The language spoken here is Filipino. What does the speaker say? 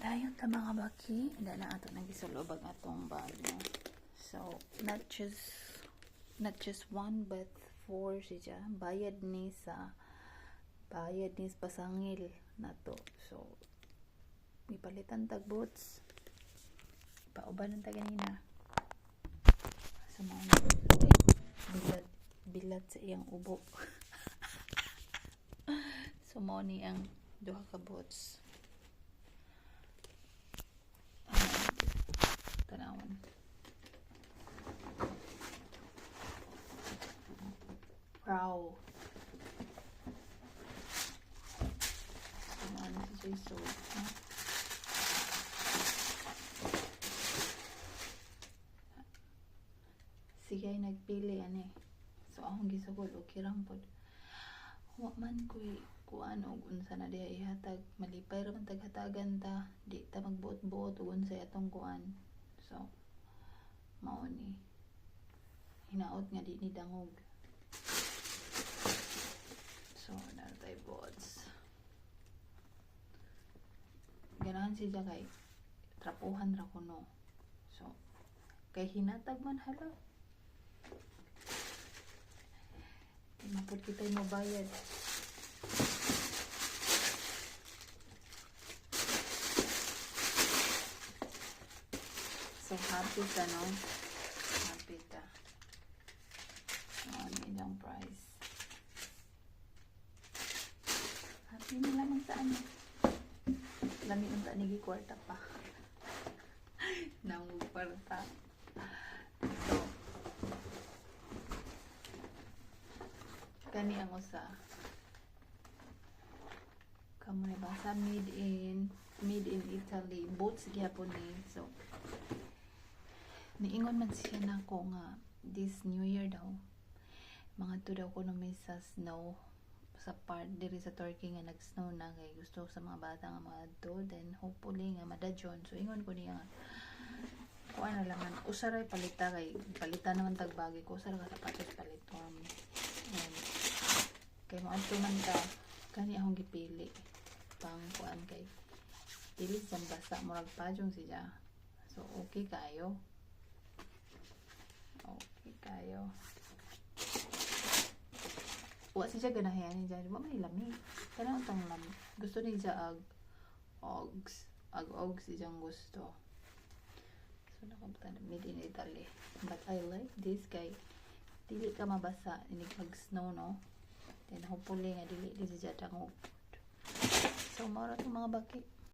Dayon ta mga baki, na ato nagisulubag atong bag, no? So, not just one but four siya. Bayad ni pasangil nato. So, ipalitan tag boots. Pauban ta ganina. Sa mga bilat sa iyang ubo. So, mo ni ang duha ka boots. Tanawon. Prow. Ano si Jason? Sige ay nagpili ani. So akong gisugod okay ra pod. Wa man koy kuano unsa na diha ihatag, malipay ra man taghatagan ta, di ta magbuot-buot ug unsay atong kuan. So mao ni hinaot nga di ni dangog. So natay bots. Ganahan siya kay trapuhan ra kuno. So kay hinatag man hala. Mapod kita'y mabayad. So, happy ka, no? Happy ka. Ano ilang price. Happy na lamang sa ano. Lami unta nigi kwarta pa. Nang kwarta. So, kani ang usa kamo ni basa made in Italy, boots gyapon ni. So niingon man siya nako nga this New Year daw mga to daw kuno may sa snow sa part diri sa Turkey nga nag-snow na, kay gusto sa mga bata nga mga adto, then hopefully nga madadyon. So ingon ko niya kuha na lang usaray palita, kay palita naman tagbagi ko usara ka sapatos paliton. And kay mo adto man ka kani akong gipili pang kuan, kay dili sa basa murag pajong siya. So okay kayo wa siya ganahan ni dyan, wa may lami kana untang lami, gusto ni siya ogs siyang gusto. So nakabutan made in Italy, but I like this kay dili ka mabasa inig pag snow, no? Then hopefully nga dili siya dangog. So mara to mga baki.